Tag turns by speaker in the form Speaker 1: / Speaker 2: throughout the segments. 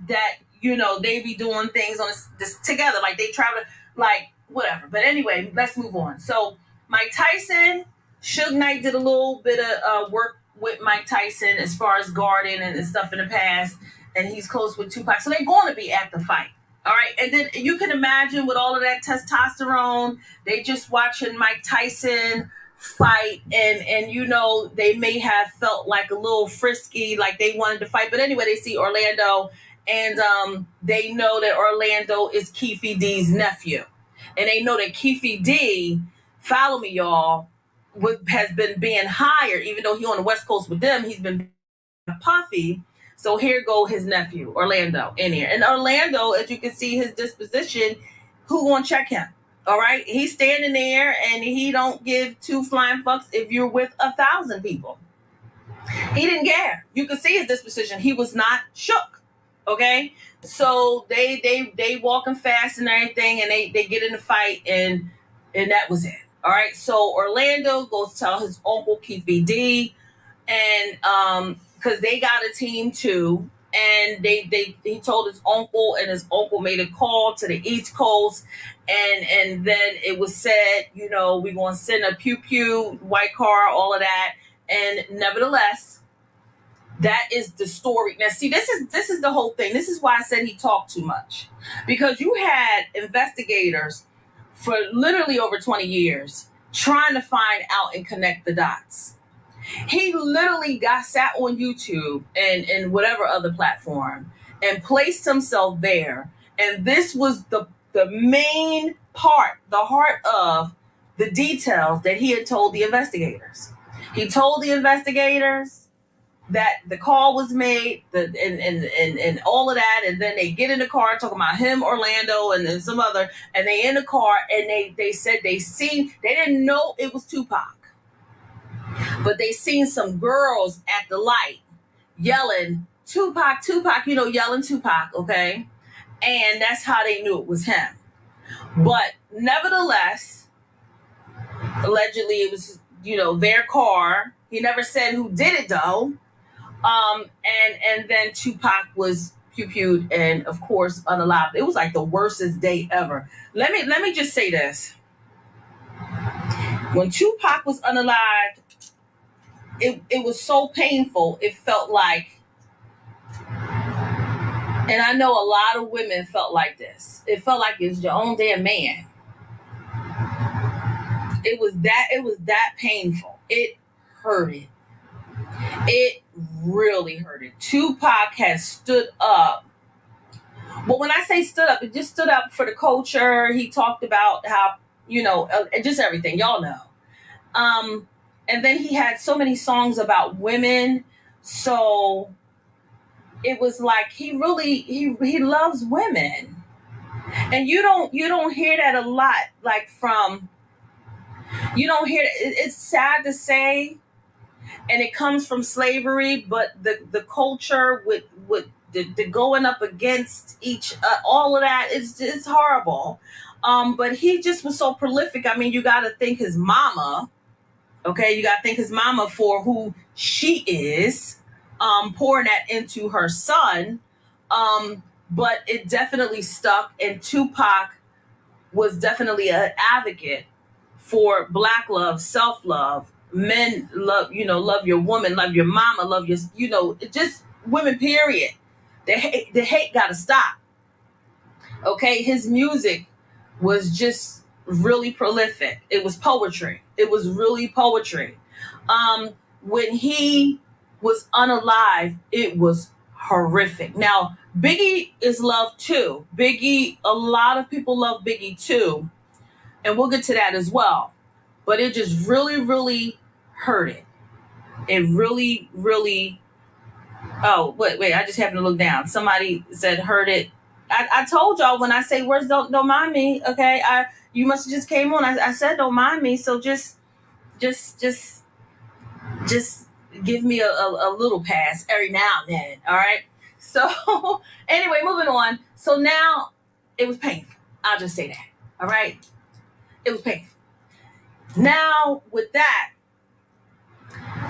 Speaker 1: that, they be doing things on this together, like they travel, like whatever. But anyway, let's move on. So Mike Tyson, Suge Knight did a little bit of work with Mike Tyson as far as guarding and stuff in the past, and he's close with Tupac, so they're going to be at the fight. All right, and then you can imagine with all of that testosterone, they just watching Mike Tyson fight, and they may have felt like a little frisky, like they wanted to fight. But anyway, they see Orlando, and they know that Orlando is Keefe D's nephew, and they know that Keefe D, follow me, y'all, has been being hired, even though he on the West Coast with them, he's been puffy. So here go his nephew, Orlando, in here. And Orlando, as you can see his disposition, who gonna check him? All right? He's standing there and he don't give two flying fucks if you're with 1,000 people. He didn't care. You can see his disposition. He was not shook. Okay? So they walking fast and everything, and they get in the fight, and that was it. All right? So Orlando goes tell his uncle Keefe D, and because they got a team too, and he told his uncle, and his uncle made a call to the East Coast, and then it was said, we're going to send a pew white car, all of that, and nevertheless, that is the story. Now, see, this is the whole thing. This is why I said he talked too much, because you had investigators for literally over 20 years trying to find out and connect the dots. He literally sat on YouTube and whatever other platform and placed himself there. And this was the main part, the heart of the details that he had told the investigators. He told the investigators that the call was made, and all of that, and then they get in the car talking about him, Orlando, and then some other, and they in the car, and they said they didn't know it was Tupac. But they seen some girls at the light yelling, Tupac, Tupac, yelling Tupac, okay? And that's how they knew it was him. But nevertheless, allegedly it was, their car. He never said who did it though. And then Tupac was pew-pewed and of course unalived. It was like the worstest day ever. Let me just say this. When Tupac was unalived, it was so painful. It felt like, and I know a lot of women felt like this. It felt like it was your own damn man. It was that painful. It hurted. It really hurted. Tupac has stood up. But when I say stood up, it just stood up for the culture. He talked about how, just everything. Y'all know. And then he had so many songs about women. So it was like he loves women. And you don't hear that a lot, like you don't hear it. It's sad to say, and it comes from slavery, but the culture with the going up against all of that, it's horrible. But he just was so prolific. I mean, you got to thank his mama. Okay, you got to thank his mama for who she is, pouring that into her son. But it definitely stuck, and Tupac was definitely an advocate for Black love, self-love. Men love, love your woman, love your mama, love your, just women, period. The hate got to stop. Okay, his music was just really prolific. It was poetry. It was really poetry. When he was unalive, it was horrific. Now, Biggie is loved too. Biggie, a lot of people love Biggie too. And we'll get to that as well. But it just really, really hurt it. It really, really. Oh, wait, I just happened to look down. Somebody said hurt it. I told y'all when I say words, don't mind me, okay? You must have just came on. I said don't mind me, so just give me a little pass every now and then, all right? So anyway, moving on. So now it was painful. I'll just say that, all right? It was painful. Now with that,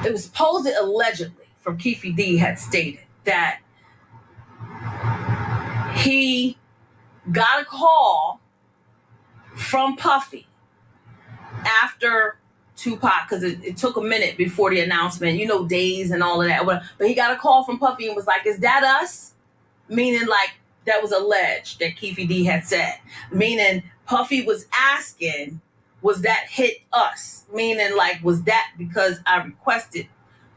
Speaker 1: it was supposed allegedly from Keefe D had stated that he got a call from Puffy after Tupac, because it took a minute before the announcement, days and all of that. But he got a call from Puffy and was like, "Is that us?" Meaning, like, that was alleged that Keefy D had said. Meaning, Puffy was asking, was that hit us? Meaning, like, was that because I requested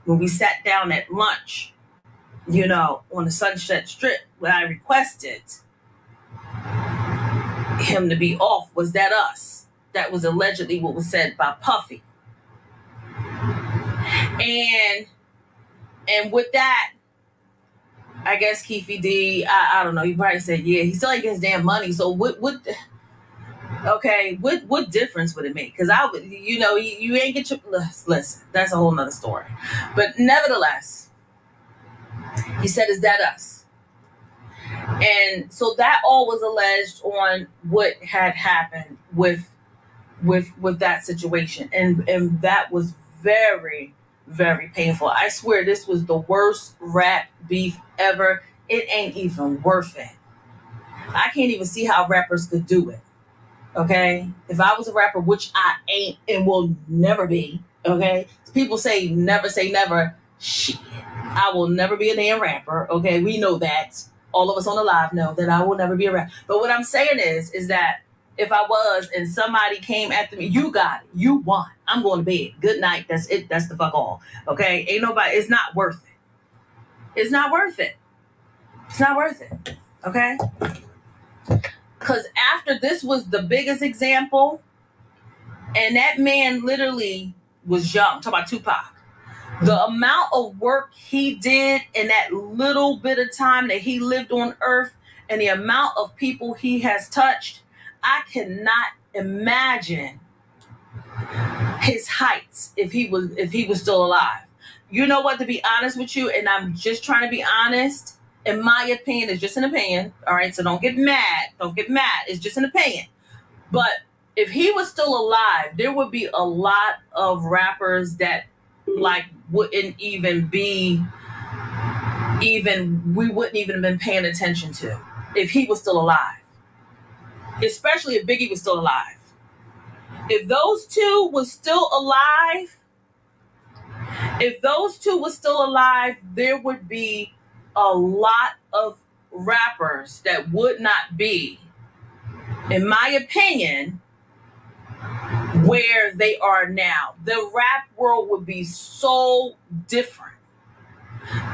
Speaker 1: when we sat down at lunch, on the Sunset Strip, when I requested him to be off, was that us? That was allegedly what was said by Puffy. And with that, I guess Keefy D, I don't know, he probably said, yeah, he still ain't get his damn money. So what difference would it make? Because I would, you ain't get your, listen, that's a whole nother story. But nevertheless, he said, "Is that us?" And so that all was alleged on what had happened with that situation. And that was very, very painful. I swear this was the worst rap beef ever. It ain't even worth it. I can't even see how rappers could do it. Okay? If I was a rapper, which I ain't and will never be, okay? People say never. Shit. I will never be a damn rapper. Okay? We know that. All of us on the live know that I will never be a rapper. But what I'm saying is that if I was and somebody came after me, you got it. You won. I'm going to bed. Good night. That's it. That's the fuck all. Okay? Ain't nobody, it's not worth it. It's not worth it. It's not worth it. Okay? Because after this was the biggest example, and that man literally was young. Talk about Tupac. The amount of work he did in that little bit of time that he lived on earth and the amount of people he has touched, I cannot imagine his heights if he was still alive. You know what, to be honest with you, and I'm just trying to be honest, in my opinion, it's just an opinion, all right? So don't get mad. It's just an opinion. But if he was still alive, there would be a lot of rappers that like wouldn't even be we wouldn't even have been paying attention to if he was still alive. Especially if Biggie was still alive. If those two was still alive, there would be a lot of rappers that would not be, in my opinion, where they are now. The rap world would be so different.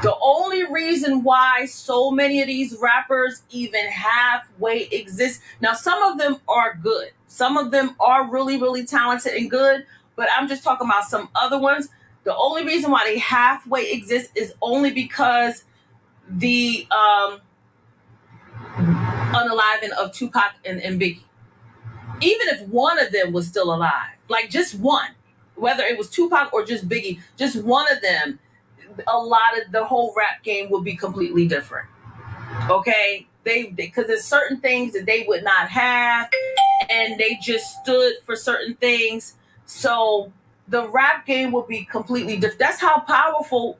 Speaker 1: The only reason why so many of these rappers even halfway exist, now some of them are good. Some of them are really, really talented and good, but I'm just talking about some other ones. The only reason why they halfway exist is only because the unaliving of Tupac and Biggie. Even if one of them was still alive, like just one, whether it was Tupac or just Biggie, just one of them, a lot of the whole rap game would be completely different. Okay? Because there's certain things that they would not have, and they just stood for certain things. So the rap game would be completely different. That's how powerful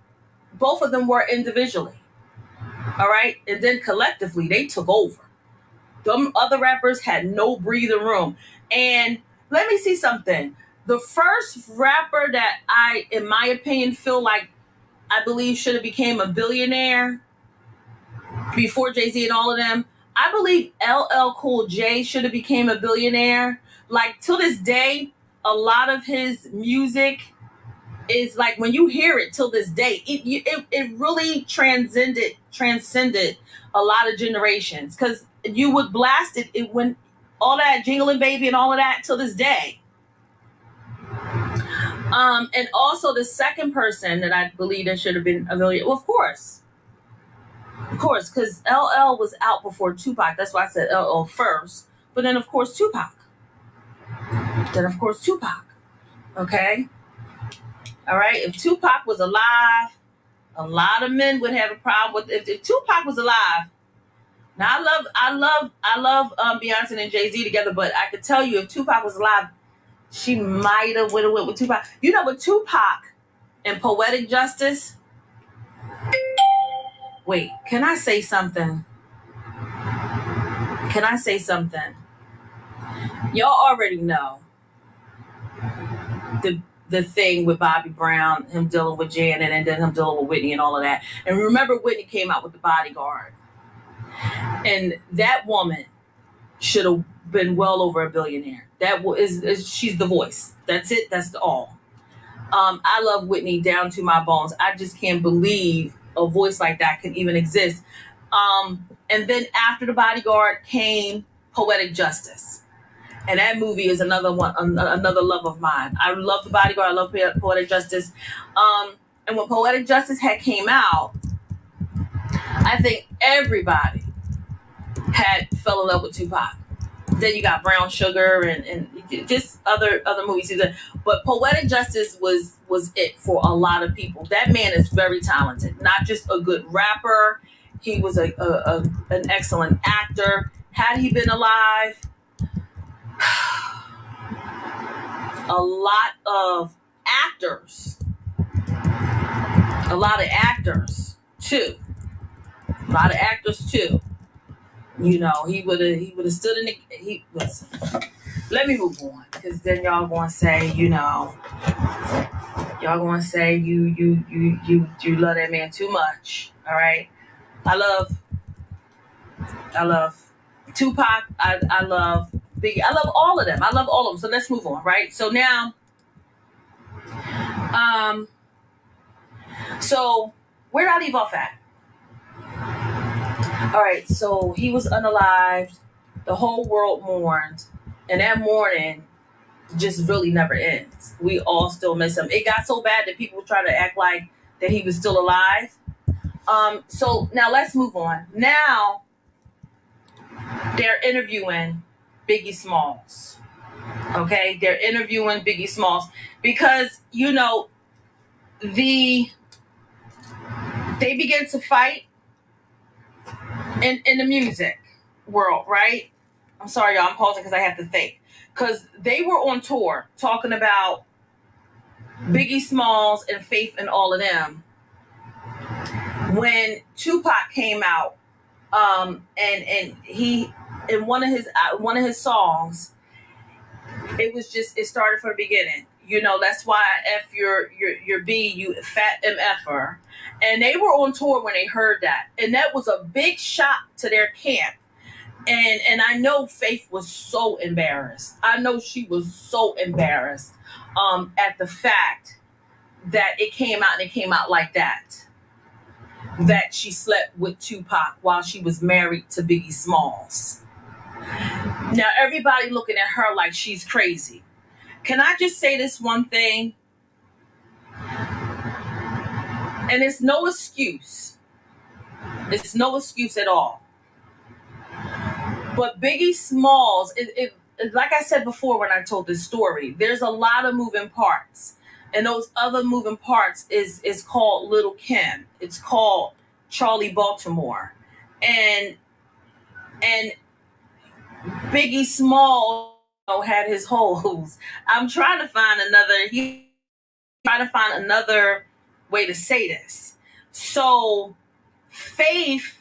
Speaker 1: both of them were individually. All right? And then collectively, they took over. Them other rappers had no breathing room. And let me see something. The first rapper that I, in my opinion, feel like I believe should have became a billionaire before Jay-Z and all of them, I believe LL Cool J should have became a billionaire. Like, to this day, a lot of his music is like, when you hear it till this day, it really transcended a lot of generations, because you would blast it when all that jingling baby and all of that till this day. And also the second person that I believe that should have been a million, well, of course, because LL was out before Tupac. That's why I said LL first. But then of course Tupac. Okay. All right. If Tupac was alive, a lot of men would have a problem with if Tupac was alive. Now I love Beyonce and Jay-Z together, but I could tell you if Tupac was alive, she might have went with Tupac. You know, with Tupac and Poetic Justice. Wait, can I say something? Can I say something? Y'all already know the thing with Bobby Brown, him dealing with Janet, and then him dealing with Whitney and all of that. And remember, Whitney came out with the bodyguard, and that woman should have been well over a billionaire. That is she's the voice. That's it. That's all. I love Whitney down to my bones. I just can't believe a voice like that can even exist. And then after the bodyguard came Poetic Justice. And that movie is another one, another love of mine. I love The Bodyguard. I love Poetic Justice. And when Poetic Justice had came out, I think everybody had fell in love with Tupac. Then you got Brown Sugar and just other movies. But Poetic Justice was it for a lot of people. That man is very talented. Not just a good rapper. He was an excellent actor. Had he been alive, a lot of actors too. You know, he would have stood in the. Listen, let me move on, because then y'all gonna say, you know, y'all gonna say you love that man too much. All right, I love Tupac. I love Biggie. I love all of them. So let's move on, right? So now, so where did I leave off at? All right, so he was unalived. The whole world mourned, and that mourning just really never ends. We all still miss him. It got so bad that people were trying to act like that he was still alive. So now let's move on. Now they're interviewing Biggie Smalls. Okay, they're interviewing Biggie Smalls because, you know, they begin to fight in the music world, right? I'm sorry, y'all. I'm pausing because I have to think. Because they were on tour talking about Biggie Smalls and Faith and all of them when Tupac came out, and he in one of his songs, it started from the beginning. You know, that's why I F your B, you fat MFer. And they were on tour when they heard that. And that was a big shock to their camp. And I know Faith was so embarrassed. I know she was so embarrassed at the fact that it came out like that. That she slept with Tupac while she was married to Biggie Smalls. Now everybody looking at her like she's crazy. Can I just say this one thing? And it's no excuse. It's no excuse at all. But Biggie Smalls, like I said before when I told this story, there's a lot of moving parts. And those other moving parts is called Little Kim. It's called Charlie Baltimore. And Biggie Smalls had his holes. I'm trying to find another way to say this. So Faith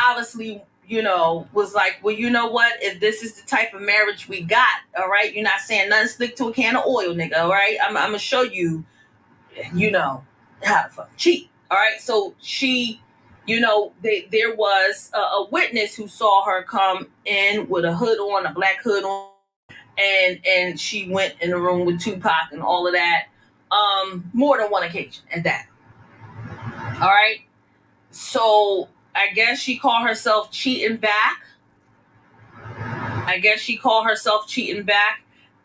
Speaker 1: obviously, you know, was like, well, you know what? If this is the type of marriage we got, all right, you're not saying nothing slick to a can of oil, nigga, all right? I'm going to show you, you know, how to fucking cheat, all right? So she, you know, there was a witness who saw her come in with a hood on, a black hood on, and she went in the room with Tupac and all of that, more than one occasion at that, all right? So I guess she called herself cheating back.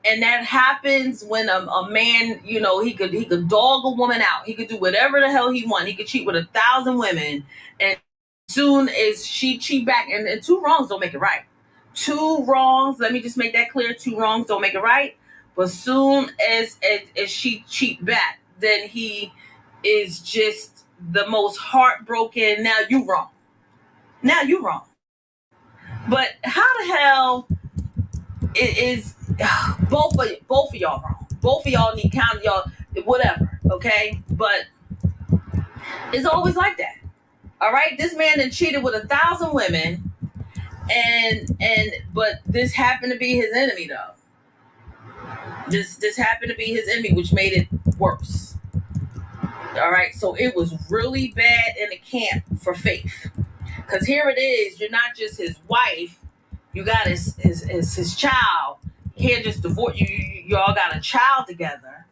Speaker 1: And that happens when a man, you know, he could dog a woman out. He could do whatever the hell he want. He could cheat with 1,000 women. And soon as she cheat back, and two wrongs don't make it right. Two wrongs, let me just make that clear. Two wrongs don't make it right. But soon as she cheat back, then he is just the most heartbroken. Now you wrong. But how the hell is both of y'all wrong? Both of y'all need count, y'all, whatever, okay? But it's always like that. All right, this man then cheated with 1,000 women, But this happened to be his enemy though. This happened to be his enemy, which made it worse. All right, so it was really bad in the camp for Faith, because here it is, you're not just his wife, you got his child. You can't just divorce you all got a child together,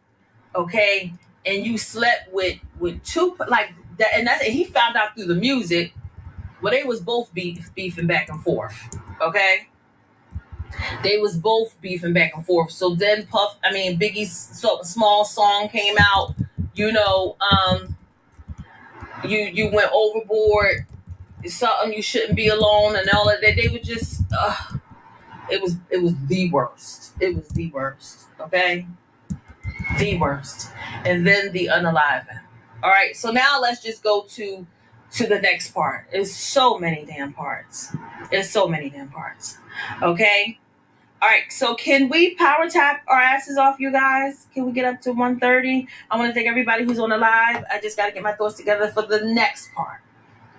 Speaker 1: okay? And you slept with two like that, and he found out through the music. Well, they was both beefing back and forth, okay? They was both beefing back and forth. So then Biggie's small song came out. You know, you went overboard. It's something you shouldn't be alone, and all of that. They were just, it was the worst. It was the worst. Okay, the worst. And then the unaliving. All right. So now let's just go to the next part. It's so many damn parts. It's so many damn parts. Okay. All right, so can we power tap our asses off, you guys? Can we get up to 1:30? I want to thank everybody who's on the live. I just got to get my thoughts together for the next part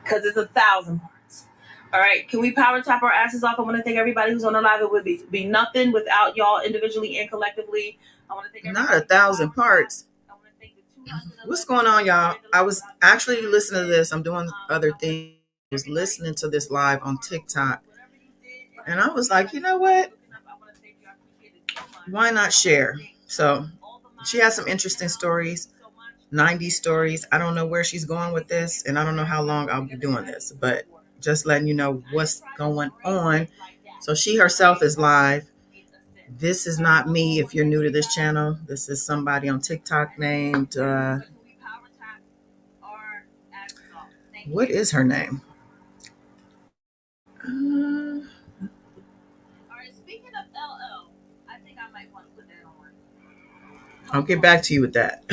Speaker 1: because it's 1,000 parts. All right, can we power tap our asses off? I want to thank everybody who's on the live. It would be nothing without y'all individually and collectively. I want to thank
Speaker 2: not 1,000 parts. What's going on, y'all? I was actually listening to this. I'm doing other things. I was listening to this live on TikTok, and I was like, you know what? Why not share? So she has some interesting stories, 90s stories. I don't know where she's going with this, and I don't know how long I'll be doing this, but just letting you know what's going on. So she herself is live. This is not me. If you're new to this channel, this is somebody on TikTok named, what is her name? I'll get back to you with that.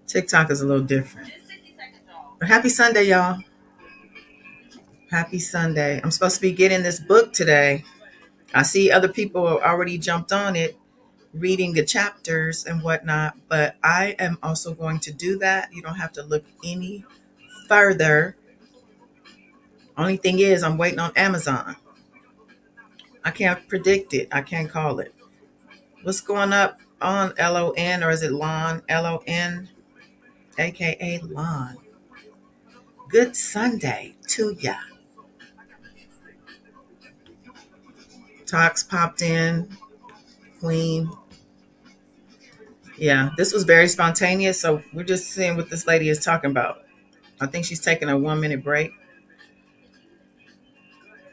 Speaker 2: TikTok is a little different. But happy Sunday, y'all. Happy Sunday. I'm supposed to be getting this book today. I see other people already jumped on it, reading the chapters and whatnot, but I am also going to do that. You don't have to look any further. Only thing is, I'm waiting on Amazon. I can't predict it. I can't call it. What's going up on LON, or is it Lon? LON, aka Lon. Good Sunday to ya. Tox popped in. Queen. Yeah, this was very spontaneous. So we're just seeing what this lady is talking about. I think she's taking a 1-minute break.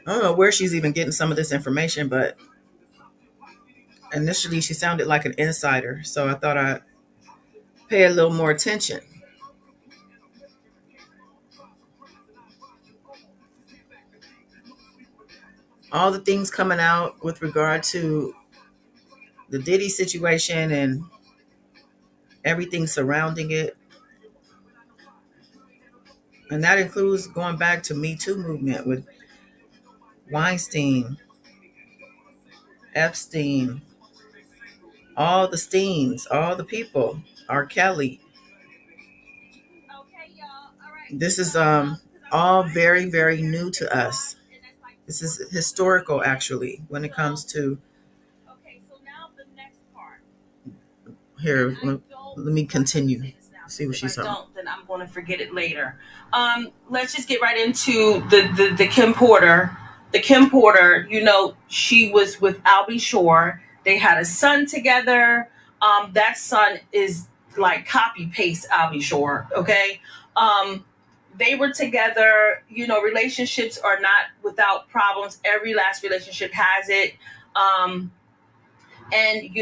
Speaker 2: I don't know where she's even getting some of this information, but initially she sounded like an insider. So I thought I'd pay a little more attention. All the things coming out with regard to the Diddy situation and everything surrounding it. And that includes going back to Me Too movement with Weinstein, Epstein, all the Steens, all the people, R. Kelly. This is all very, very new to us. This is historical, actually, when it comes to. Here, let me continue. See what she's saying.
Speaker 1: Then I'm going to forget it later. Let's just get right into the Kim Porter. The Kim Porter, she was with Albie Shore. They had a son together. That son is like copy paste Albie Shore. Okay. They were together. Relationships are not without problems. Every last relationship has it. And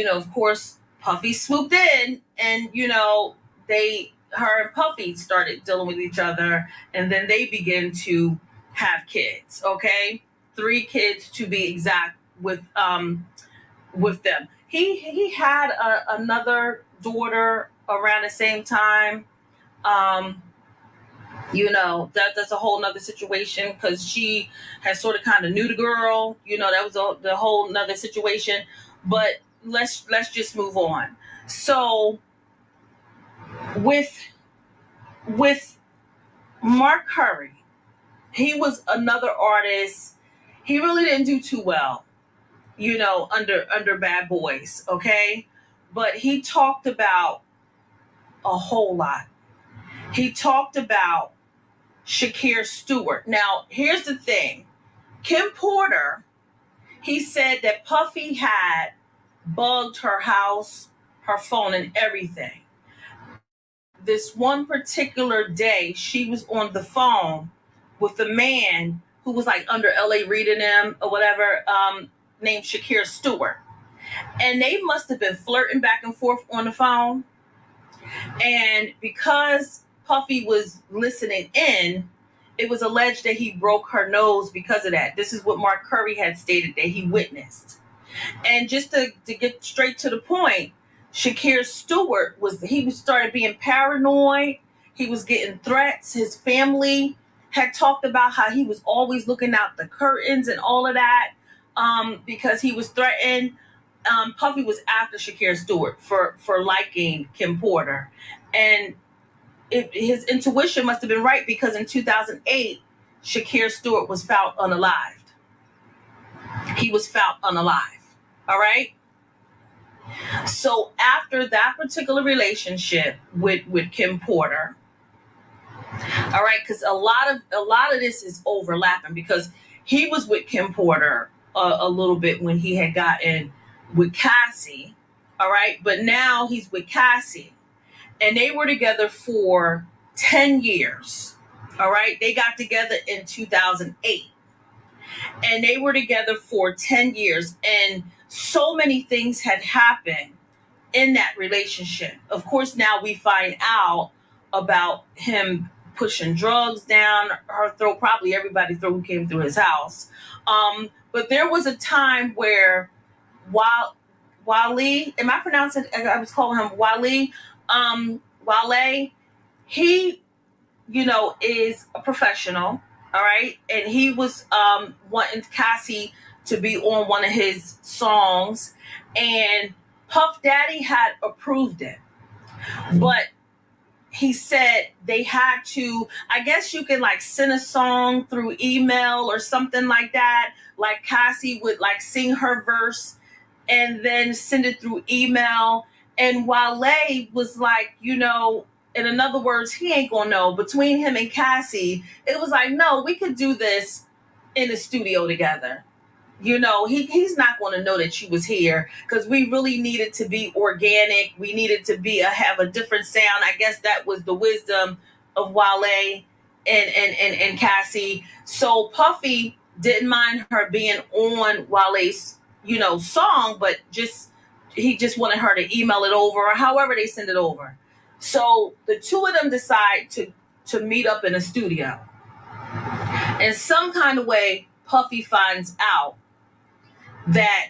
Speaker 1: of course, Puffy swooped in, and her and Puffy started dealing with each other, and then they began to have kids. Okay, 3 kids to be exact with them. He had another daughter around the same time. That's a whole nother situation because she has sort of kind of knew the girl. That was the whole nother situation. But let's just move on. So with Mark Curry, he was another artist. He really didn't do too well, under Bad Boys, okay? But he talked about a whole lot. He talked about Shakir Stewart. Now, here's the thing. Kim Porter, he said that Puffy had bugged her house, her phone, and everything. This one particular day, she was on the phone with a man who was like under LA reading them or whatever, named Shakir Stewart. And they must have been flirting back and forth on the phone. And because Puffy was listening in, it was alleged that he broke her nose because of that. This is what Mark Curry had stated that he witnessed. And just to get straight to the point, Shakir Stewart started being paranoid. He was getting threats. His family had talked about how he was always looking out the curtains and all of that, because he was threatened. Puffy was after Shakir Stewart for liking Kim Porter. And his intuition must have been right, because in 2008, Shakir Stewart was found unalived. He was found unalive. All right. So after that particular relationship with Kim Porter, all right, because a lot of this is overlapping, because he was with Kim Porter a little bit when he had gotten with Cassie, all right, but now he's with Cassie, and they were together for 10 years, all right. They got together in 2008, and they were together for 10 years, and so many things had happened in that relationship. Of course, now we find out about him pushing drugs down her throat, probably everybody's throat who came through his house. But there was a time where Wale, am I pronouncing? I was calling him Wale. Wale, he, is a professional, all right, and he was wanting Cassie to be on one of his songs, and Puff Daddy had approved it, but he said they had to, I guess you can like send a song through email or something like that. Like Cassie would like sing her verse and then send it through email. And Wale was like, in other words, he ain't gonna know. Between him and Cassie, it was like, no, we could do this in the studio together. He's not going to know that she was here, because we really needed to be organic. We needed to have a different sound. I guess that was the wisdom of Wale and Cassie. So Puffy didn't mind her being on Wale's, song, but he just wanted her to email it over, or however they send it over. So the two of them decide to meet up in a studio. In some kind of way, Puffy finds out that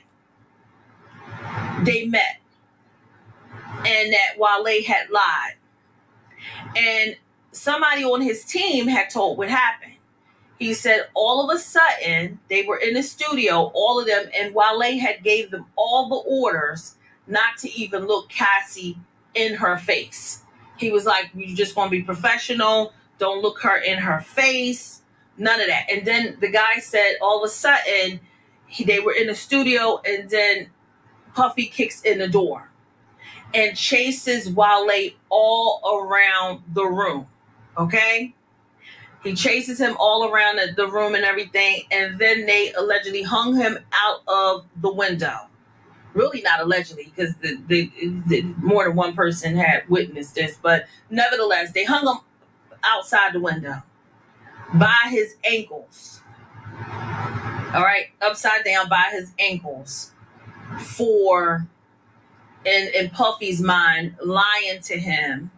Speaker 1: they met and that Wale had lied. And somebody on his team had told what happened. He said all of a sudden they were in the studio, all of them, and Wale had gave them all the orders not to even look Cassie in her face. He was like, you're just going to be professional. Don't look her in her face. None of that. And then the guy said all of a sudden they were in the studio, and then Puffy kicks in the door and chases Wale all around the room. Okay? He chases him all around the room and everything, and then they allegedly hung him out of the window. Really not allegedly, because the more than one person had witnessed this, but nevertheless, they hung him outside the window by his ankles. All right, upside down by his ankles, for, in Puffy's mind, lying to him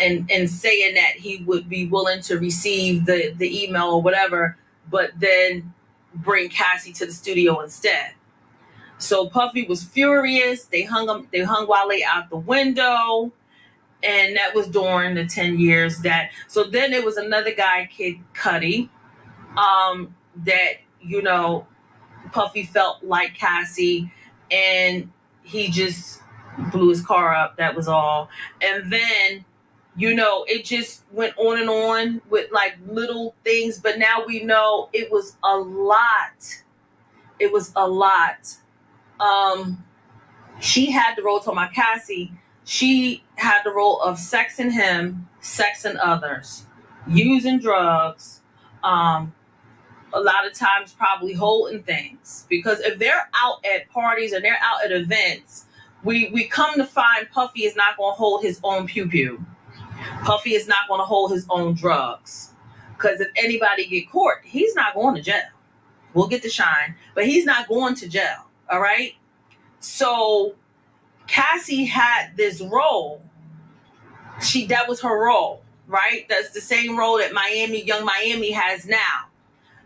Speaker 1: and saying that he would be willing to receive the email or whatever, but then bring Cassie to the studio instead. So Puffy was furious. They hung Wale out the window, and that was during the 10 years that. So then there was another guy, Kid Cudi, that Puffy felt like Cassie, and he just blew his car up. That was all. And then It just went on and on with like little things, but now we know it was a lot. It was a lot. Um, she had the role, to my Cassie, she had the role of sexing him, sexing others, using drugs, um, a lot of times probably holding things. Because if they're out at parties and they're out at events, we come to find Puffy is not going to hold his own pew pew. Puffy is not going to hold his own drugs. Because if anybody get caught, he's not going to jail. We'll get to shine, but he's not going to jail. All right. So Cassie had this role. That was her role, right? That's the same role that Young Miami has now.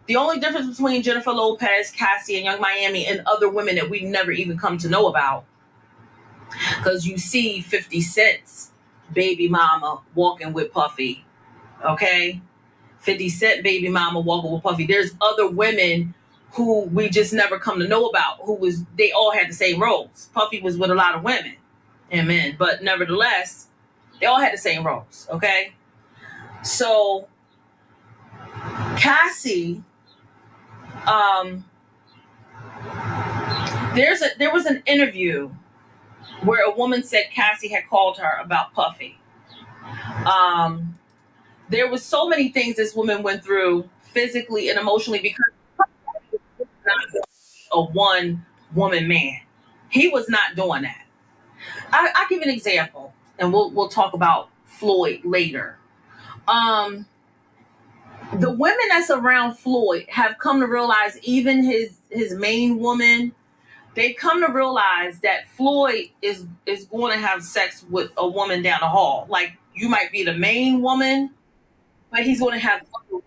Speaker 1: The only difference between Jennifer Lopez, Cassie, and Young Miami and other women that we never even come to know about, because you see 50 Cent's baby mama walking with Puffy, okay? 50 Cent baby mama walking with Puffy. There's other women who we just never come to know about, they all had the same roles. Puffy was with a lot of women and men, but nevertheless, they all had the same roles, okay? So Cassie, there was an interview where a woman said Cassie had called her about Puffy. There was so many things this woman went through physically and emotionally, because he was not a one woman man. He was not doing that. I'll give an example, and we'll talk about Floyd later. The women that's around Floyd have come to realize, even his main woman, they've come to realize that Floyd is going to have sex with a woman down the hall. Like, you might be the main woman, but he's going to have other women.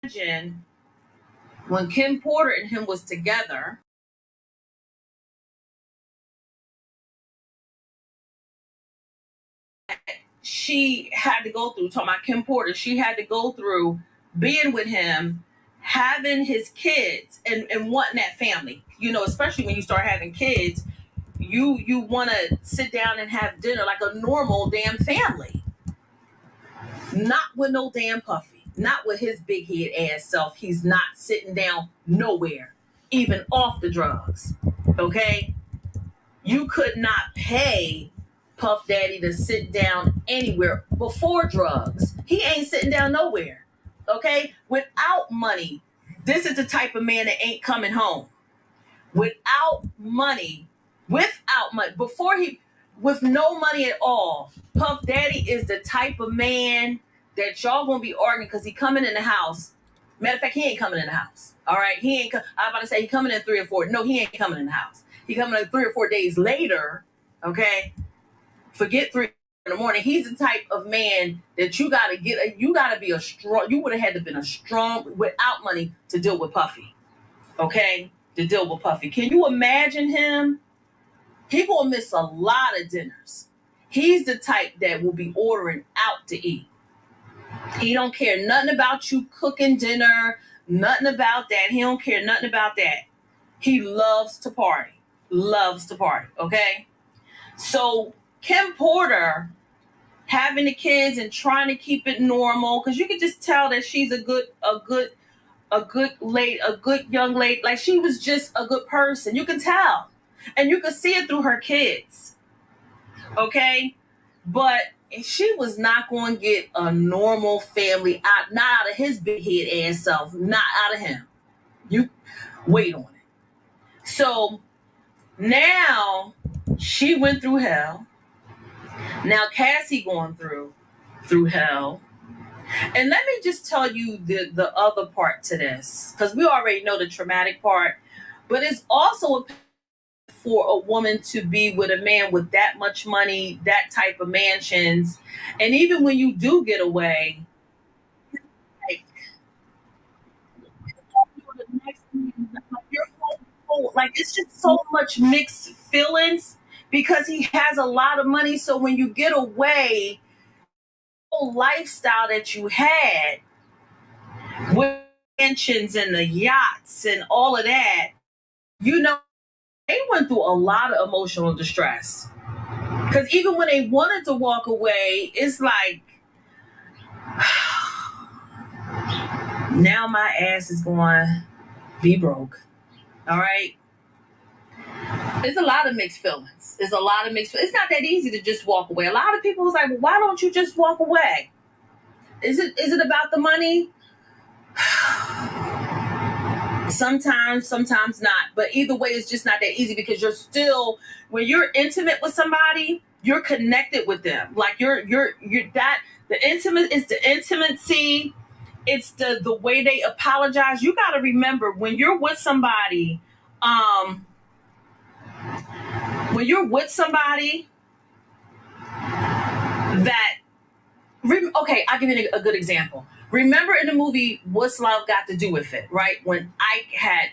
Speaker 1: Imagine when Kim Porter and him was together, she had to go through, talking about Kim Porter, she had to go through being with him, having his kids, and wanting that family. Especially when you start having kids, you want to sit down and have dinner like a normal damn family. Not with no damn Puffy. Not with his big head ass self. He's not sitting down nowhere, even off the drugs. Okay? You could not pay Puff Daddy to sit down anywhere before drugs. He ain't sitting down nowhere. Okay? Without money, this is the type of man that ain't coming home. Without money, with no money at all, Puff Daddy is the type of man that y'all gonna be arguing, because he coming in the house. Matter of fact, he ain't coming in the house. All right, I'm about to say he coming in 3 or 4. No, he ain't coming in the house. He coming in 3 or 4 days later. Okay, forget 3 in the morning. He's the type of man that you gotta be a strong. You would have had to been a strong without money to deal with Puffy. Okay, to deal with Puffy. Can you imagine him? He gonna miss a lot of dinners. He's the type that will be ordering out to eat. He don't care nothing about you cooking dinner, nothing about that. He don't care nothing about that. He loves to party. Loves to party. Okay? So Kim Porter having the kids and trying to keep it normal, because you can just tell that she's a good young lady. Like, she was just a good person. You can tell. And you can see it through her kids. Okay? But she was not going to get a normal family out, not out of his big head ass self, not out of him. You wait on it. So now she went through hell. Now Cassie going through hell. And let me just tell you the other part to this, because we already know the traumatic part, but it's also a for a woman to be with a man with that much money, that type of mansions, and even when you do get away, like, like it's just so much mixed feelings because he has a lot of money. So when you get away, whole lifestyle that you had with mansions and the yachts and all of that, you know, they went through a lot of emotional distress. Because even when they wanted to walk away, it's like, now my ass is going to be broke. All right. There's a lot of mixed feelings. There's a lot of mixed. It's not that easy to just walk away. A lot of people was like, well, why don't you just walk away? Is it about the money? Sometimes not. But either way, it's just not that easy because you're still, when you're intimate with somebody, you're connected with them. Like you're that the intimate is the intimacy. It's the way they apologize. You got to remember when you're with somebody, um, when you're with somebody that, okay, I'll give you a good example. Remember in the movie What's Love Got to Do with It, right? When Ike had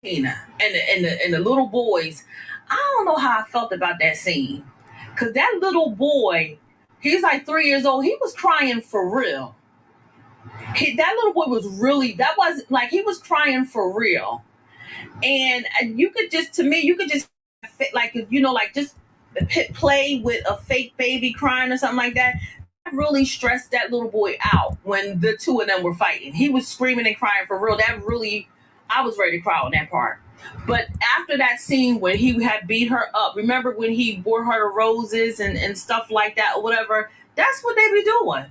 Speaker 1: Tina and the little boys, I don't know how I felt about that scene. Cause that little boy, he's like 3 years old, he was crying for real. That little boy was really, that was like, he was crying for real. And you could just, to me, you could just, like, like just play with a fake baby crying or something like that. That really stressed that little boy out when the two of them were fighting. He was screaming and crying for real. That really, I was ready to cry on that part. But after that scene when he had beat her up, remember when he bore her the roses and stuff like that or whatever, that's what they be doing.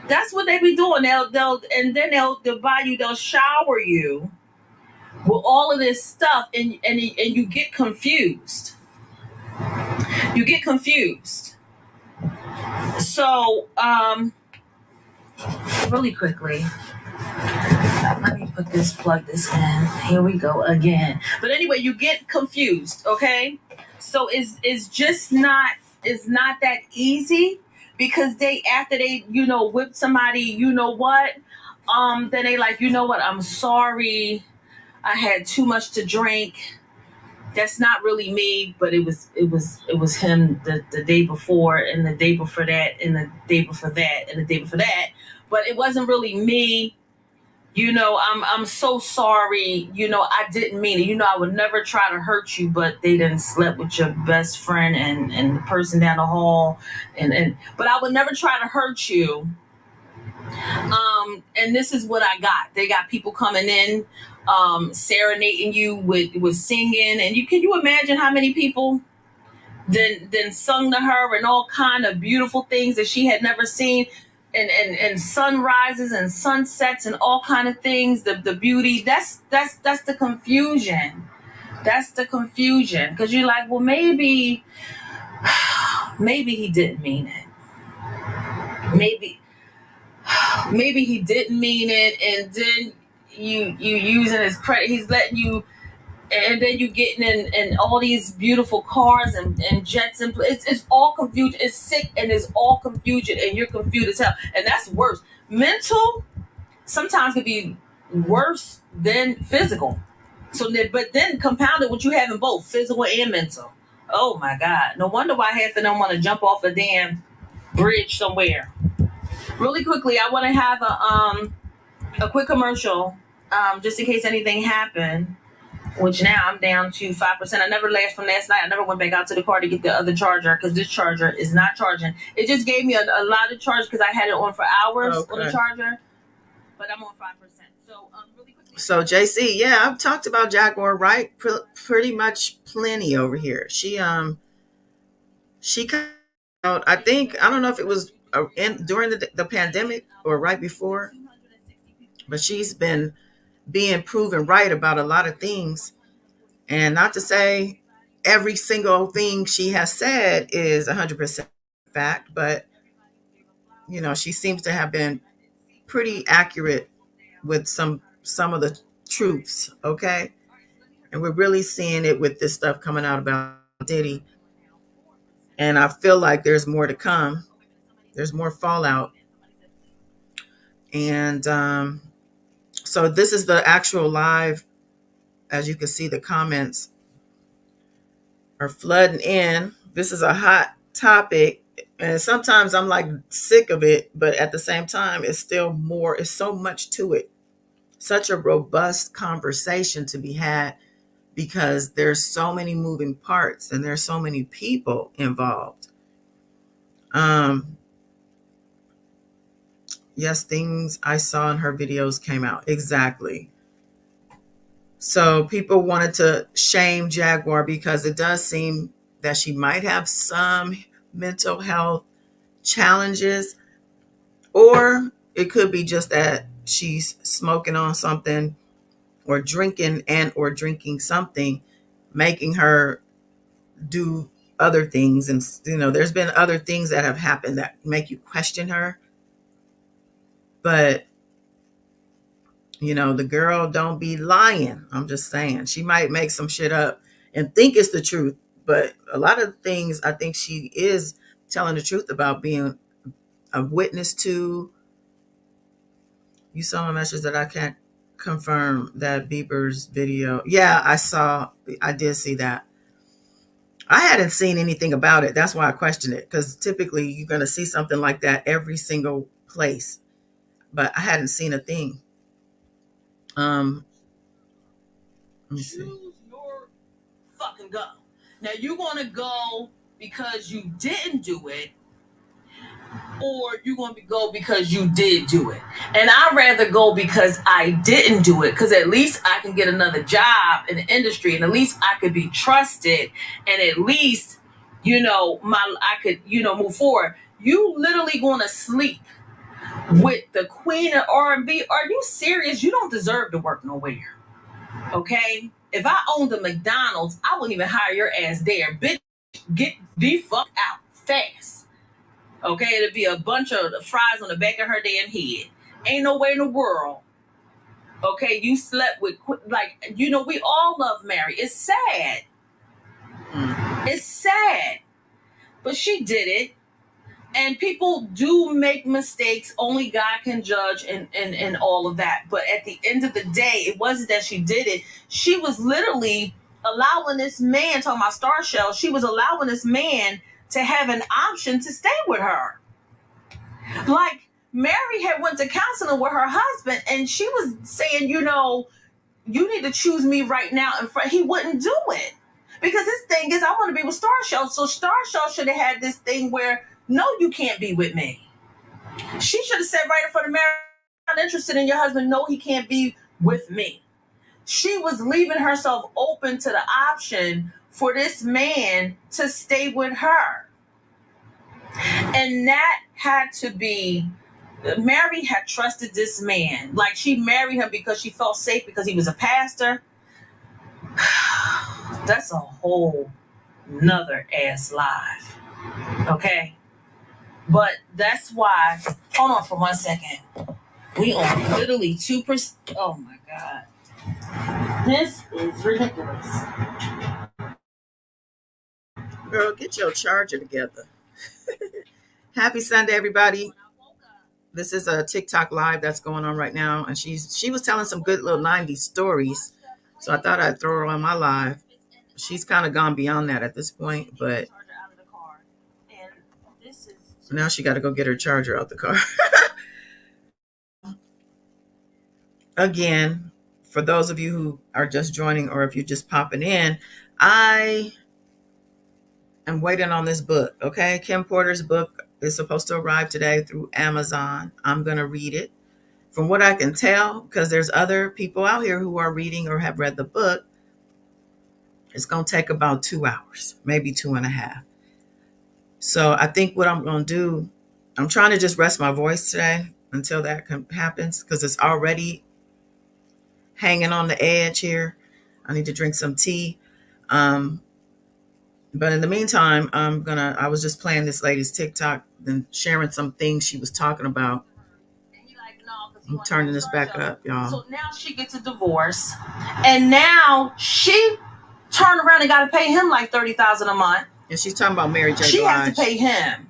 Speaker 1: That's what they be doing. They'll and then they'll buy you, they'll shower you with all of this stuff, and you get confused. You get confused. So, really quickly, let me plug this in. Here we go again. But anyway, you get confused, okay? So it's just not, it's not that easy because they, after they, whip somebody, then they like, I'm sorry, I had too much to drink. That's not really me, but it was him the day before and the day before that and the day before that and the day before that. But it wasn't really me. I'm so sorry. I didn't mean it. I would never try to hurt you, but they didn't slept with your best friend and the person down the hall, and but I would never try to hurt you. And this is what I got. They got people coming in, serenading you with singing, and can you imagine how many people then sung to her and all kind of beautiful things that she had never seen, and sunrises and sunsets and all kind of things. The beauty. That's the confusion. That's the confusion because you're like, well, maybe he didn't mean it. Maybe he didn't mean it, and then you using his credit. He's letting you, and then you getting in all these beautiful cars and jets, and it's all confusion. It's sick and it's all confusion, and you're confused as hell. And that's worse. Mental sometimes could be worse than physical. But then compounded what you have in both physical and mental. Oh my God! No wonder why half of them want to jump off a damn bridge somewhere. Really quickly, I want to have a quick commercial, just in case anything happened. Which now I'm down to 5%. I never last from last night. I never went back out to the car to get the other charger because this charger is not charging. It just gave me a lot of charge because I had it on for hours on the charger, but I'm on 5%. So really quickly.
Speaker 2: So JC, yeah, I've talked about Jaguar, right? Pretty much plenty over here. She kind of, I think, I don't know if it was during the pandemic or right before, but she's been being proven right about a lot of things. And not to say every single thing she has said is 100% fact, but she seems to have been pretty accurate with some of the truths, okay? And we're really seeing it with this stuff coming out about Diddy. And I feel like there's more to come. There's more fallout. And so this is the actual live. As you can see, the comments are flooding in. This is a hot topic. And sometimes I'm like sick of it, but at the same time, it's still more, it's so much to it. Such a robust conversation to be had because there's so many moving parts and there's so many people involved. Yes, things I saw in her videos came out. Exactly. So people wanted to shame Jaguar because it does seem that she might have some mental health challenges, or it could be just that she's smoking on something or drinking something, making her do other things. And there's been other things that have happened that make you question her. But the girl don't be lying. I'm just saying, she might make some shit up and think it's the truth, but a lot of things I think she is telling the truth about, being a witness to. You saw my message that I can't confirm that Bieber's video. Yeah, I did see that. I hadn't seen anything about it. That's why I questioned it, because typically you're going to see something like that every single place, but I hadn't seen a thing. Let me see.
Speaker 1: Choose your fucking go. Now you want to go because you didn't do it, or you're going to go because you did do it. And I'd rather go because I didn't do it, because at least I can get another job in the industry, and at least I could be trusted, and at least I could move forward. You literally going to sleep with the queen of R&B? Are you serious? You don't deserve to work nowhere. Okay? If I owned a McDonald's, I wouldn't even hire your ass there. Bitch, get the fuck out fast. Okay? It'd be a bunch of fries on the back of her damn head. Ain't no way in the world. Okay? You slept with, we all love Mary. It's sad. It's sad. But she did it. And people do make mistakes. Only God can judge and all of that. But at the end of the day, it wasn't that she did it. She was literally allowing this man, talking about Star Shell, she was allowing this man to have an option to stay with her. Like, Mary had went to counseling with her husband, and she was saying, you need to choose me right now. And he wouldn't do it. Because his thing is, I want to be with Star Shell. So Star Shell should have had this thing where, no, you can't be with me. She should have said right in front of Mary, I'm not interested in your husband. No, he can't be with me. She was leaving herself open to the option for this man to stay with her. And that had to be, Mary had trusted this man. Like, she married him because she felt safe because he was a pastor. That's a whole nother ass live. Okay? But that's why, hold on for 1 second. We on literally 2%. Oh my God. This is ridiculous.
Speaker 2: Girl, get your charger together. Happy Sunday, everybody. This is a TikTok live that's going on right now. And she was telling some good little 90s stories. So I thought I'd throw her on my live. She's kind of gone beyond that at this point, but now she got to go get her charger out the car. Again, for those of you who are just joining, or if you're just popping in, I am waiting on this book. Okay, Kim Porter's book is supposed to arrive today through Amazon. I'm going to read it. From what I can tell, because there's other people out here who are reading or have read the book, it's going to take about 2 hours, maybe 2.5. So I think what I'm going to do, I'm trying to just rest my voice today until that happens, because it's already hanging on the edge here. I need to drink some tea. But in the meantime, I was just playing this lady's TikTok and sharing some things she was talking about. I'm turning this back up, y'all.
Speaker 1: So now she gets a divorce, and now she turned around and got to pay him like $30,000 a month.
Speaker 2: And she's talking about Mary J.
Speaker 1: She
Speaker 2: Blige.
Speaker 1: has to pay him.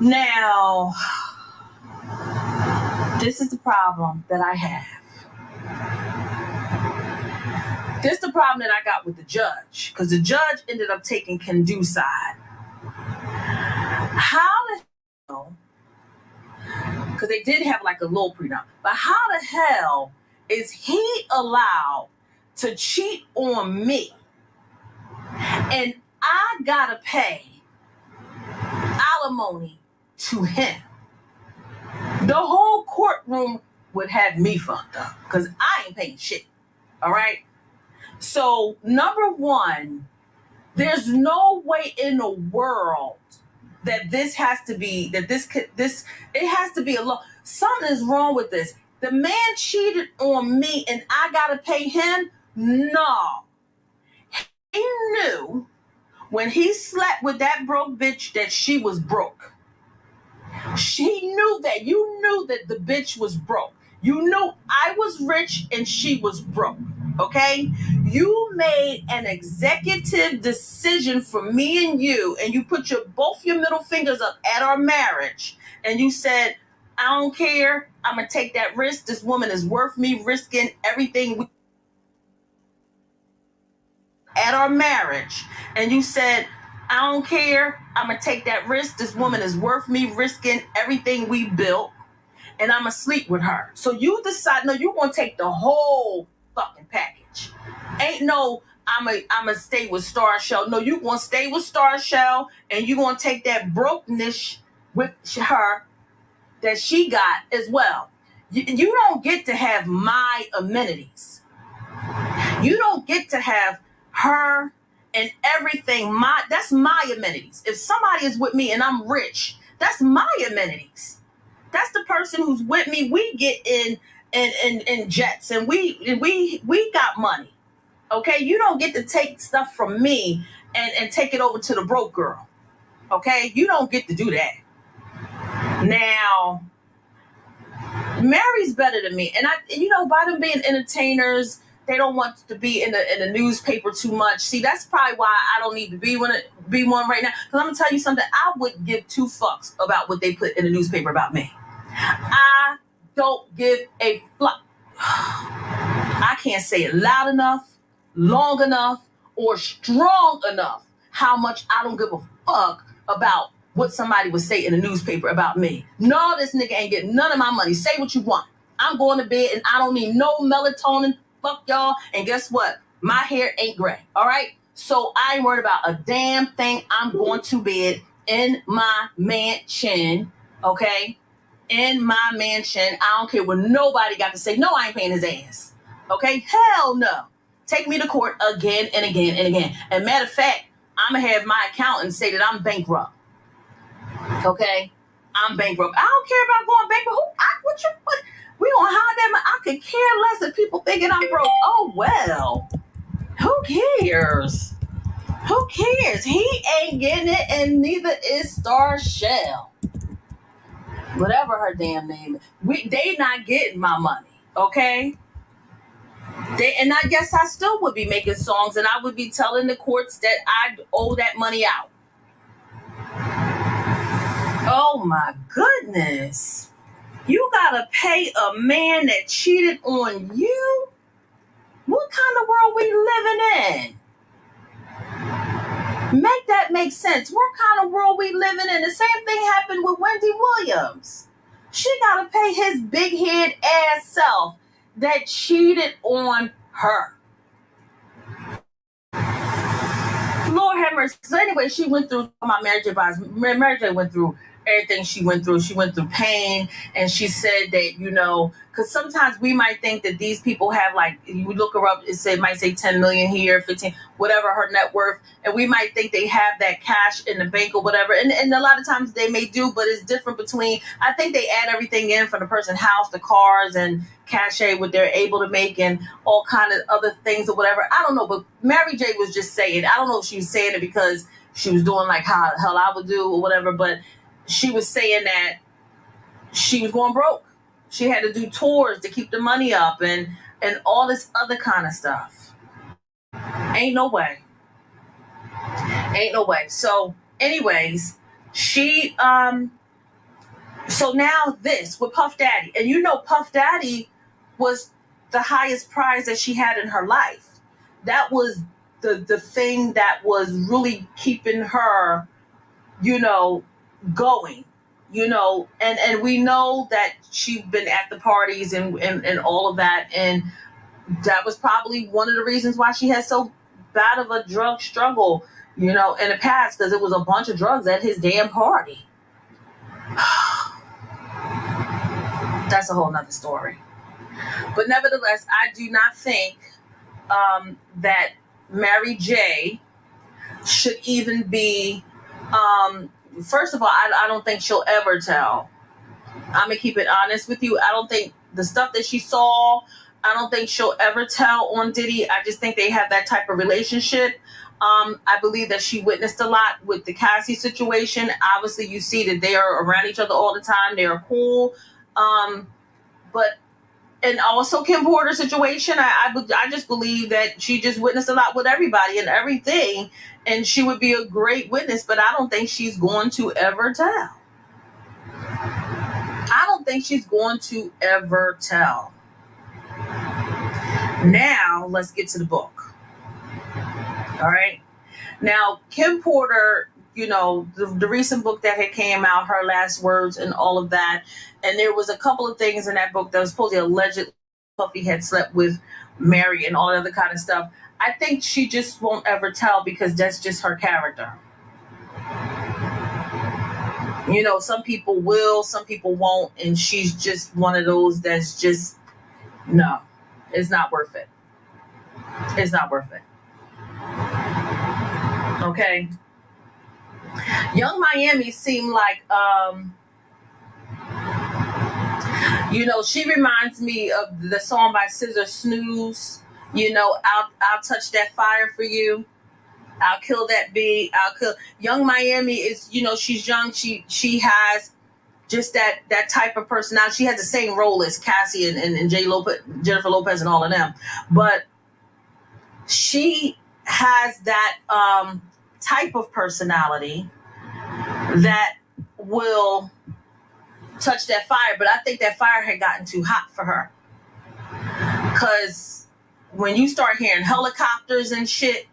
Speaker 1: Now, this is the problem that I have. This is the problem that I got with the judge, because the judge ended up taking Kendu's side. How the hell? Because they did have like a little prenup, but how the hell is he allowed to cheat on me, and I gotta pay alimony to him? The whole courtroom would have me fucked up because I ain't paying shit. All right. So number one, there's no way in the world that this has to be, that it has to be a law. Something is wrong with this. The man cheated on me and I gotta pay him? No. He knew when he slept with that broke bitch that she was broke. She knew that. You knew that the bitch was broke. You knew I was rich and she was broke. Okay? You made an executive decision for me and you put both your middle fingers up at our marriage, and you said, I don't care. I'm going to take that risk. This woman is worth me risking everything at our marriage. And you said, I don't care. I'm going to take that risk. This woman is worth me risking everything we built, and I'm going to sleep with her. So you decide, no, you're going to take the whole fucking package. Ain't no, I'm going to stay with Star Shell. No, you're going to stay with Star Shell, and you're going to take that brokenness with her that she got as well. You don't get to have my amenities. You don't get to have her and everything. That's my amenities. If somebody is with me and I'm rich, that's my amenities. That's the person who's with me. We get in jets and we got money. Okay, you don't get to take stuff from me and take it over to the broke girl. Okay, you don't get to do that. Now, Mary's better than me, and by them being entertainers, they don't want to be in the newspaper too much. See, that's probably why I don't need to be one right now. Because I'm gonna tell you something. I wouldn't give two fucks about what they put in the newspaper about me. I don't give a fuck. I can't say it loud enough, long enough, or strong enough how much I don't give a fuck about what somebody would say in the newspaper about me. No, this nigga ain't getting none of my money. Say what you want. I'm going to bed and I don't need no melatonin. Fuck y'all. And guess what? My hair ain't gray. All right? So I ain't worried about a damn thing. I'm going to bed in my mansion. Okay? In my mansion. I don't care what nobody got to say. No, I ain't paying his ass. Okay? Hell no. Take me to court again and again and again. And matter of fact, I'm going to have my accountant say that I'm bankrupt. Okay? I'm bankrupt. I don't care about going bankrupt. We gonna hide that? I could care less if people thinking I'm broke. Oh, well. Who cares? Who cares? He ain't getting it, and neither is Star Shell. Whatever her damn name is. They not getting my money. Okay? And I guess I still would be making songs, and I would be telling the courts that I owe that money out. Oh my goodness. You gotta pay a man that cheated on you? What kind of world we living in? Make that make sense. What kind of world we living in? The same thing happened with Wendy Williams. She gotta pay his big head ass self that cheated on her. Lord have mercy. So anyway, she went through my marriage advice. Mary J went through everything she went through. She went through pain, and she said that, because sometimes we might think that these people have, like, you look her up, might say 10 million here, 15, whatever her net worth, and we might think they have that cash in the bank or whatever, and a lot of times they may do, but it's different between, I think they add everything in for the person's house, the cars, and cachet, what they're able to make, and all kind of other things or whatever. I don't know, but Mary J was just saying, I don't know if she was saying it because she was doing like how hell I would do or whatever. But she was saying that she was going broke. She had to do tours to keep the money up and all this other kind of stuff. Ain't no way. Ain't no way. So, anyways, she so now this with Puff Daddy. And you know Puff Daddy was the highest prize that she had in her life. That was the thing that was really keeping her, going. And we know that she's been at the parties and all of that, and that was probably one of the reasons why she had so bad of a drug struggle, in the past, because it was a bunch of drugs at his damn party. That's a whole nother story. But nevertheless, I do not think that Mary J should even be. First of all, I don't think she'll ever tell. I'm gonna keep it honest with you. I don't think the stuff that she saw, I don't think she'll ever tell on Diddy. I just think they have that type of relationship. I believe that she witnessed a lot with the Cassie situation. Obviously, you see that they are around each other all the time. They are cool. But and also Kim Porter's situation, I just believe that she just witnessed a lot with everybody and everything, and she would be a great witness. But I don't think she's going to ever tell. I don't think she's going to ever tell. Now, let's get to the book. All right. Now, Kim Porter, the recent book that had came out, Her Last Words and all of that. And there was a couple of things in that book that was supposedly alleged Puffy had slept with Mary and all that other kind of stuff. I think she just won't ever tell because that's just her character. Some people will, some people won't. And she's just one of those that's just, no, it's not worth it. It's not worth it. Okay. Young Miami seemed like, she reminds me of the song by Scissor Snooze. I'll touch that fire for you. I'll kill that bee. Young Miami is, she's young. She has just that type of personality. She has the same role as Cassie and Jennifer Lopez and all of them. But she has that type of personality that will touch that fire. But I think that fire had gotten too hot for her. Because when you start hearing helicopters and shit,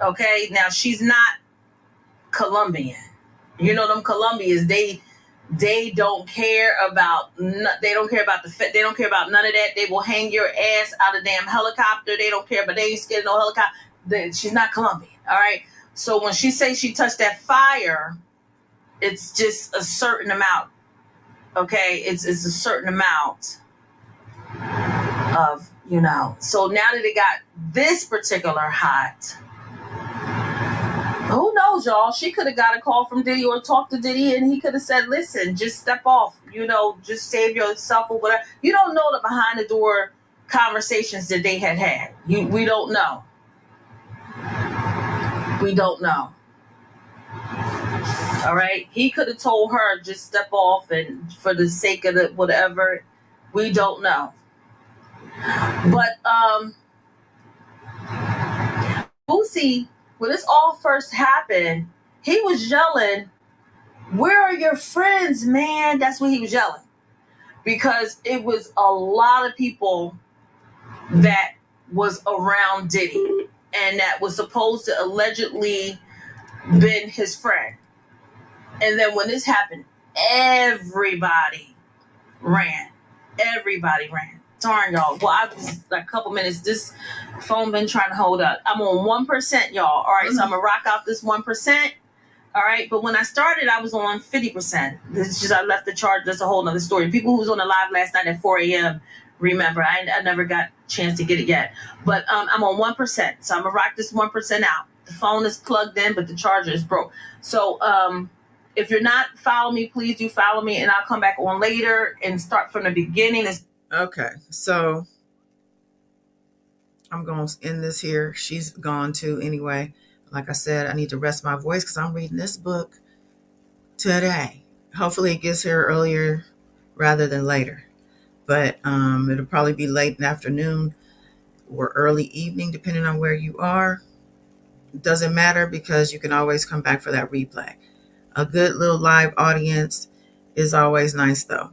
Speaker 1: okay, now she's not Colombian. Them Colombians, they don't care about they don't care about none of that. They will hang your ass out of damn helicopter. They don't care, but they ain't scared of no helicopter. She's not Colombian. All right. So when she says she touched that fire, it's just a certain amount. Okay, it's a certain amount of, So now that it got this particular hot, who knows, y'all? She could have got a call from Diddy or talked to Diddy, and he could have said, "Listen, just step off. Just save yourself or whatever." You don't know the behind the door conversations that they had. We don't know. We don't know. All right. He could have told her just step off, and for the sake of the whatever, we don't know. But Boosie, when this all first happened, he was yelling, "Where are your friends, man?" That's what he was yelling. Because it was a lot of people that was around Diddy and that was supposed to allegedly been his friend. And then when this happened, everybody ran. Everybody ran. Darn, y'all. Well, I was like a couple minutes. This phone been trying to hold up. I'm on 1%, y'all. All right, so I'm going to rock out this 1%. All right, but when I started, I was on 50%. It's just I left the chart. That's a whole nother story. People who was on the live last night at 4 a.m., remember, I never got a chance to get it yet. But I'm on 1%. So I'm going to rock this 1% out. The phone is plugged in, but the charger is broke. So if you're not following me, please do follow me, and I'll come back on later and start from the beginning.
Speaker 2: Okay, so I'm going to end this here. She's gone too anyway. Like I said, I need to rest my voice because I'm reading this book today. Hopefully it gets here earlier rather than later. But it'll probably be late in the afternoon or early evening, depending on where you are. It doesn't matter because you can always come back for that replay. A good little live audience is always nice, though.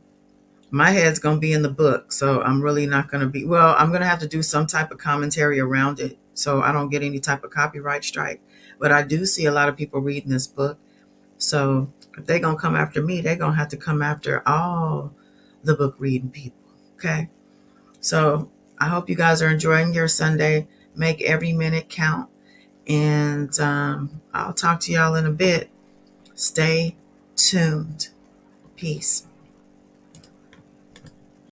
Speaker 2: My head's going to be in the book, so I'm really not going to be, well, I'm going to have to do some type of commentary around it so I don't get any type of copyright strike. But I do see a lot of people reading this book. So if they're going to come after me, they're going to have to come after all the book reading people. Okay. So I hope you guys are enjoying your Sunday. Make every minute count. And I'll talk to y'all in a bit. Stay tuned. Peace.